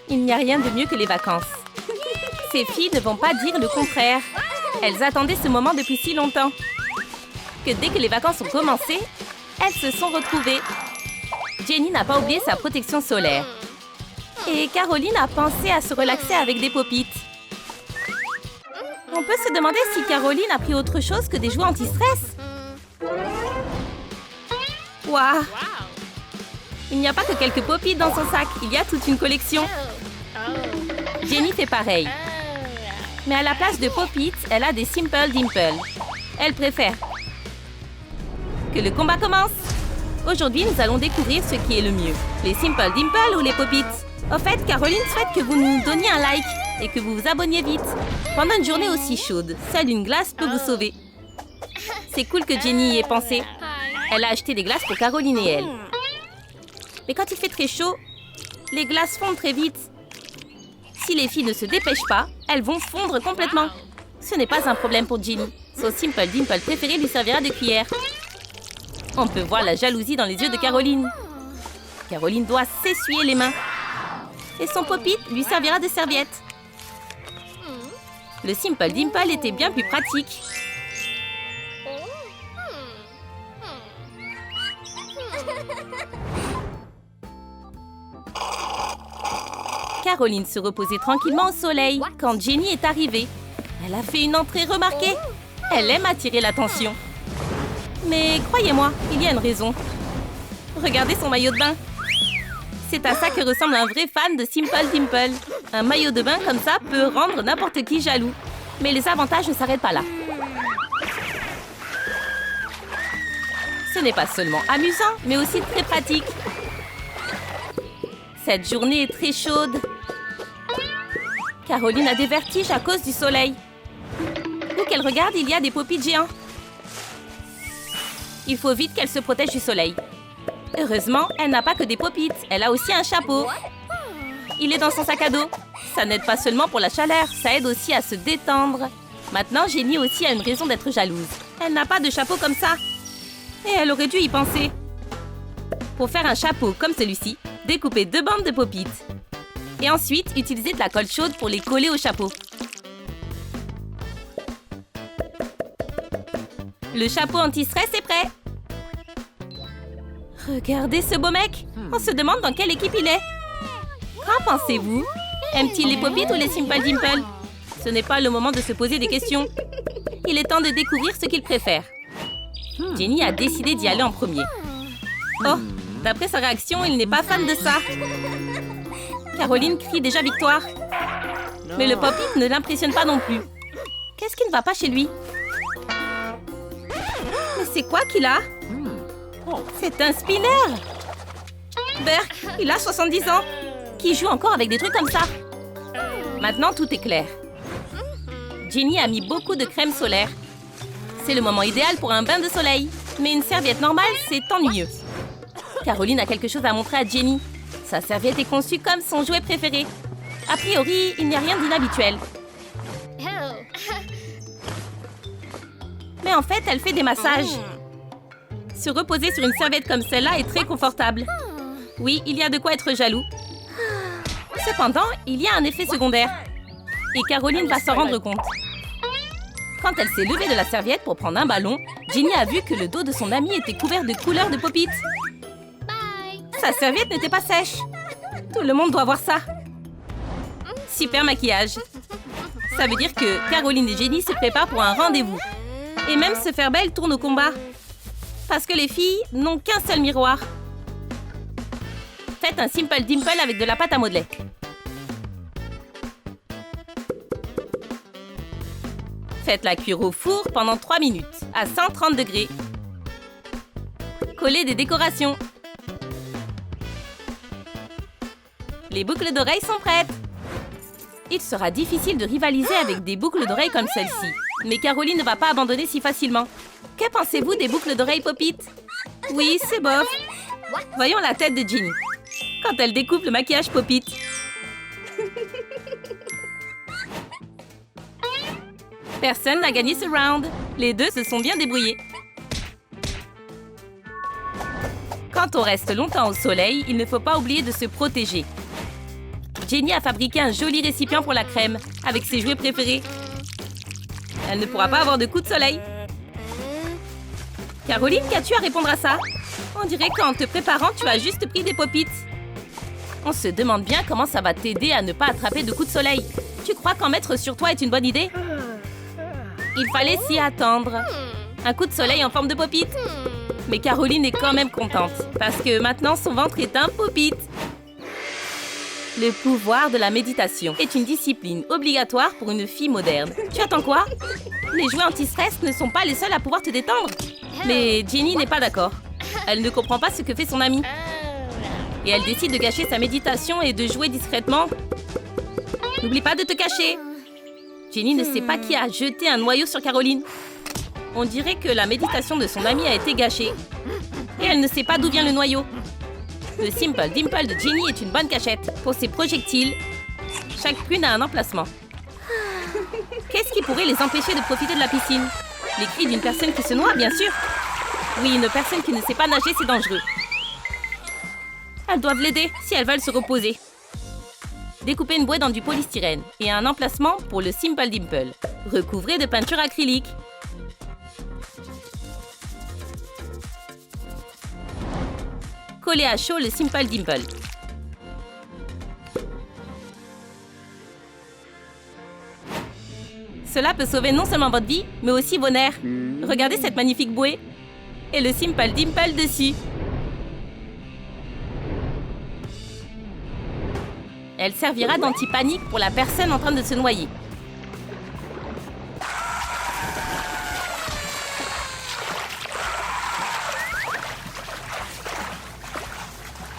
Il n'y a rien de mieux que les vacances. Ces filles ne vont pas dire le contraire. Elles attendaient ce moment depuis si longtemps que dès que les vacances ont commencé, elles se sont retrouvées. Jenny n'a pas oublié sa protection solaire. Et Caroline a pensé à se relaxer avec des pop-it. On peut se demander si Caroline a pris autre chose que des jouets anti-stress. Waouh! Il n'y a pas que quelques pop-it dans son sac, il y a toute une collection. Jenny fait pareil. Mais à la place de pop-it, elle a des Simple Dimple. Elle préfère que le combat commence. Aujourd'hui, nous allons découvrir ce qui est le mieux. Les Simple Dimple ou les pop-it. Au fait, Caroline souhaite que vous nous donniez un like et que vous vous abonniez vite. Pendant une journée aussi chaude, seule une glace peut vous sauver. C'est cool que Jenny y ait pensé. Elle a acheté des glaces pour Caroline et elle. Mais quand il fait très chaud, les glaces fondent très vite. Si les filles ne se dépêchent pas, elles vont fondre complètement. Ce n'est pas un problème pour Jenny. Son Simple Dimple préféré lui servira de cuillère. On peut voir la jalousie dans les yeux de Caroline. Caroline doit s'essuyer les mains. Et son pop-it lui servira de serviette. Le Simple Dimple était bien plus pratique. Caroline se reposait tranquillement au soleil quand Jenny est arrivée. Elle a fait une entrée remarquée. Elle aime attirer l'attention. Mais croyez-moi, il y a une raison. Regardez son maillot de bain. C'est à ça que ressemble un vrai fan de Simple Dimple. Un maillot de bain comme ça peut rendre n'importe qui jaloux. Mais les avantages ne s'arrêtent pas là. Ce n'est pas seulement amusant, mais aussi très pratique. Cette journée est très chaude. Caroline a des vertiges à cause du soleil. Où qu'elle regarde, il y a des pop-it géants. Il faut vite qu'elle se protège du soleil. Heureusement, elle n'a pas que des pop-it. Elle a aussi un chapeau. Il est dans son sac à dos. Ça n'aide pas seulement pour la chaleur, ça aide aussi à se détendre. Maintenant, Jenny aussi a une raison d'être jalouse. Elle n'a pas de chapeau comme ça. Et elle aurait dû y penser. Pour faire un chapeau comme celui-ci, découpez 2 bandes de pop-it. Et ensuite, utilisez de la colle chaude pour les coller au chapeau. Le chapeau anti-stress est prêt. Regardez ce beau mec. On se demande dans quelle équipe il est. Qu'en pensez-vous? Aime-t-il les pop-it ou les Simple Dimple? Ce n'est pas le moment de se poser des questions. Il est temps de découvrir ce qu'il préfère. Jenny a décidé d'y aller en premier. Oh, d'après sa réaction, il n'est pas fan de ça. Caroline crie déjà victoire. Mais le pop-it ne l'impressionne pas non plus. Qu'est-ce qui ne va pas chez lui? Mais c'est quoi qu'il a? C'est un spinner! Berk, il a 70 ans. Qui joue encore avec des trucs comme ça? Maintenant, tout est clair. Jenny a mis beaucoup de crème solaire. C'est le moment idéal pour un bain de soleil. Mais une serviette normale, c'est ennuyeux. Caroline a quelque chose à montrer à Jenny. Sa serviette est conçue comme son jouet préféré. A priori, il n'y a rien d'inhabituel. Mais en fait, elle fait des massages. Se reposer sur une serviette comme celle-là est très confortable. Oui, il y a de quoi être jaloux. Cependant, il y a un effet secondaire. Et Caroline va s'en rendre compte. Quand elle s'est levée de la serviette pour prendre un ballon, Jenny a vu que le dos de son amie était couvert de couleurs de pop-it. Sa serviette n'était pas sèche. Tout le monde doit voir ça. Super maquillage. Ça veut dire que Caroline et Jenny se préparent pour un rendez-vous. Et même se faire belle tourne au combat. Parce que les filles n'ont qu'un seul miroir. Faites un Simple Dimple avec de la pâte à modeler. Faites-la cuire au four pendant 3 minutes, à 130 degrés. Collez des décorations. Les boucles d'oreilles sont prêtes. Il sera difficile de rivaliser avec des boucles d'oreilles comme celle-ci. Mais Caroline ne va pas abandonner si facilement. Que pensez-vous des boucles d'oreilles pop-it? Oui, c'est bof. Voyons la tête de Jenny. Quand elle découpe le maquillage pop-it. Personne n'a gagné ce round. Les deux se sont bien débrouillés. Quand on reste longtemps au soleil, il ne faut pas oublier de se protéger. Jenny a fabriqué un joli récipient pour la crème, avec ses jouets préférés. Elle ne pourra pas avoir de coup de soleil. Caroline, qu'as-tu à répondre à ça? On dirait qu'en te préparant, tu as juste pris des Pop-Its. On se demande bien comment ça va t'aider à ne pas attraper de coups de soleil. Tu crois qu'en mettre sur toi est une bonne idée? Il fallait s'y attendre. Un coup de soleil en forme de Pop-It. Mais Caroline est quand même contente, parce que maintenant son ventre est un Pop-It. Le pouvoir de la méditation est une discipline obligatoire pour une fille moderne. Tu attends quoi? Les jouets anti-stress ne sont pas les seuls à pouvoir te détendre. Mais Jenny n'est pas d'accord. Elle ne comprend pas ce que fait son amie. Et elle décide de gâcher sa méditation et de jouer discrètement. N'oublie pas de te cacher. Jenny ne sait pas qui a jeté un noyau sur Caroline. On dirait que la méditation de son amie a été gâchée. Et elle ne sait pas d'où vient le noyau. Le Simple Dimple de Jenny est une bonne cachette. Pour ses projectiles, chaque prune a un emplacement. Qu'est-ce qui pourrait les empêcher de profiter de la piscine? Les cris d'une personne qui se noie, bien sûr. Oui, une personne qui ne sait pas nager, c'est dangereux. Elles doivent l'aider si elles veulent se reposer. Découpez une bouée dans du polystyrène et un emplacement pour le Simple Dimple. Recouvrez de peinture acrylique. Collez à chaud le Simple Dimple. Cela peut sauver non seulement votre vie, mais aussi vos nerfs. Regardez cette magnifique bouée. Et le Simple Dimple dessus. Elle servira d'anti-panique pour la personne en train de se noyer.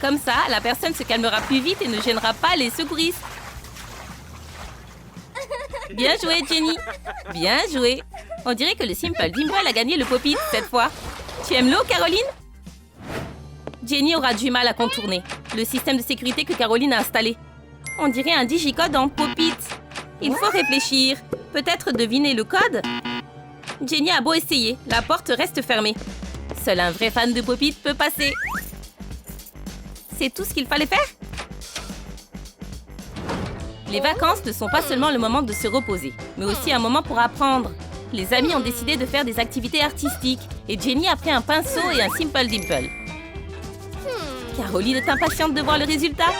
Comme ça, la personne se calmera plus vite et ne gênera pas les secouristes. Bien joué, Jenny. Bien joué. On dirait que le Simple Dimple a gagné le Pop-It cette fois. Tu aimes l'eau, Caroline? Jenny aura du mal à contourner le système de sécurité que Caroline a installé. On dirait un digicode en Pop-It. Il faut réfléchir. Peut-être deviner le code? Jenny a beau essayer, la porte reste fermée. Seul un vrai fan de Pop-It peut passer. C'est tout ce qu'il fallait faire? Les vacances ne sont pas seulement le moment de se reposer, mais aussi un moment pour apprendre. Les amis ont décidé de faire des activités artistiques et Jenny a pris un pinceau et un Simple Dimple. Caroline est impatiente de voir le résultat.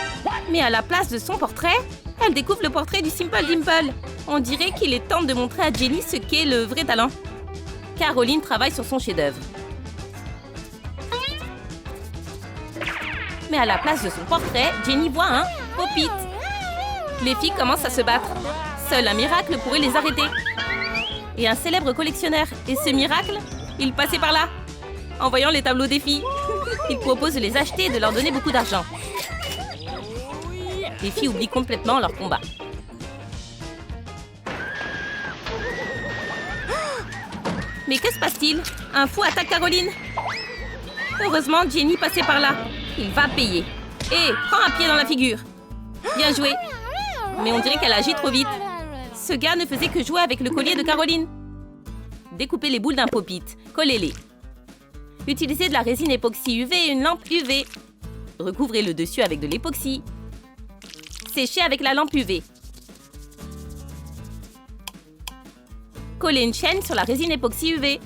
Mais à la place de son portrait, elle découvre le portrait du Simple Dimple. On dirait qu'il est temps de montrer à Jenny ce qu'est le vrai talent. Caroline travaille sur son chef-d'œuvre. Mais à la place de son portrait, Jenny voit un Pop-It. Les filles commencent à se battre. Seul un miracle pourrait les arrêter. Et un célèbre collectionneur. Et ce miracle, il passait par là. En voyant les tableaux des filles, il propose de les acheter et de leur donner beaucoup d'argent. Les filles oublient complètement leur combat. Mais que se passe-t-il? Un fou attaque Caroline. Heureusement, Jenny passait par là. Il va payer. Hé, prends un pied dans la figure. Bien joué. Mais on dirait qu'elle agit trop vite. Ce gars ne faisait que jouer avec le collier de Caroline. Découpez les boules d'un Pop-It. Collez-les. Utilisez de la résine époxy UV et une lampe UV. Recouvrez le dessus avec de l'époxy. Séchez avec la lampe UV. Collez une chaîne sur la résine époxy UV.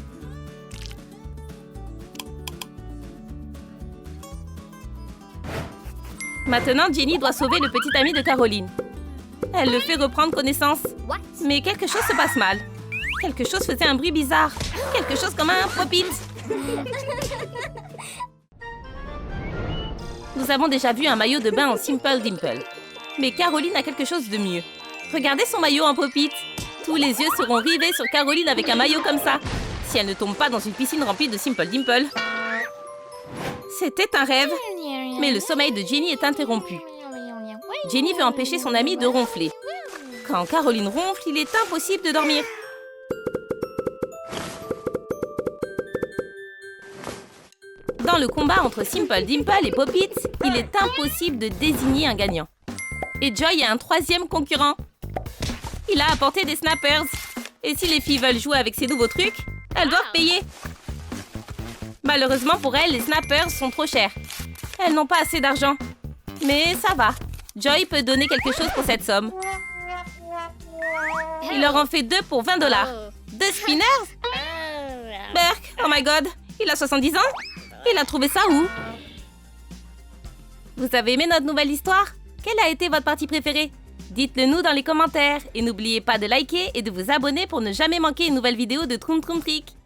Maintenant, Jenny doit sauver le petit ami de Caroline. Elle le fait reprendre connaissance. Mais quelque chose se passe mal. Quelque chose faisait un bruit bizarre. Quelque chose comme un Pop-It. Nous avons déjà vu un maillot de bain en Simple Dimple. Mais Caroline a quelque chose de mieux. Regardez son maillot en Pop-It. Tous les yeux seront rivés sur Caroline avec un maillot comme ça. Si elle ne tombe pas dans une piscine remplie de Simple Dimple. C'était un rêve. Mais le sommeil de Jenny est interrompu. Jenny veut empêcher son amie de ronfler. Quand Caroline ronfle, il est impossible de dormir. Dans le combat entre Simple Dimple et Pop-It, il est impossible de désigner un gagnant. Et Joy a un troisième concurrent. Il a apporté des snappers. Et si les filles veulent jouer avec ces nouveaux trucs, elles doivent payer. Malheureusement pour elles, les snappers sont trop chers. Elles n'ont pas assez d'argent. Mais ça va. Joy peut donner quelque chose pour cette somme. Il leur en fait 2 pour 20 $. 2 spinners? Burke, oh my god, il a 70 ans? Il a trouvé ça où? Vous avez aimé notre nouvelle histoire? Quelle a été votre partie préférée? Dites-le nous dans les commentaires et n'oubliez pas de liker et de vous abonner pour ne jamais manquer une nouvelle vidéo de Troum Troum Trick.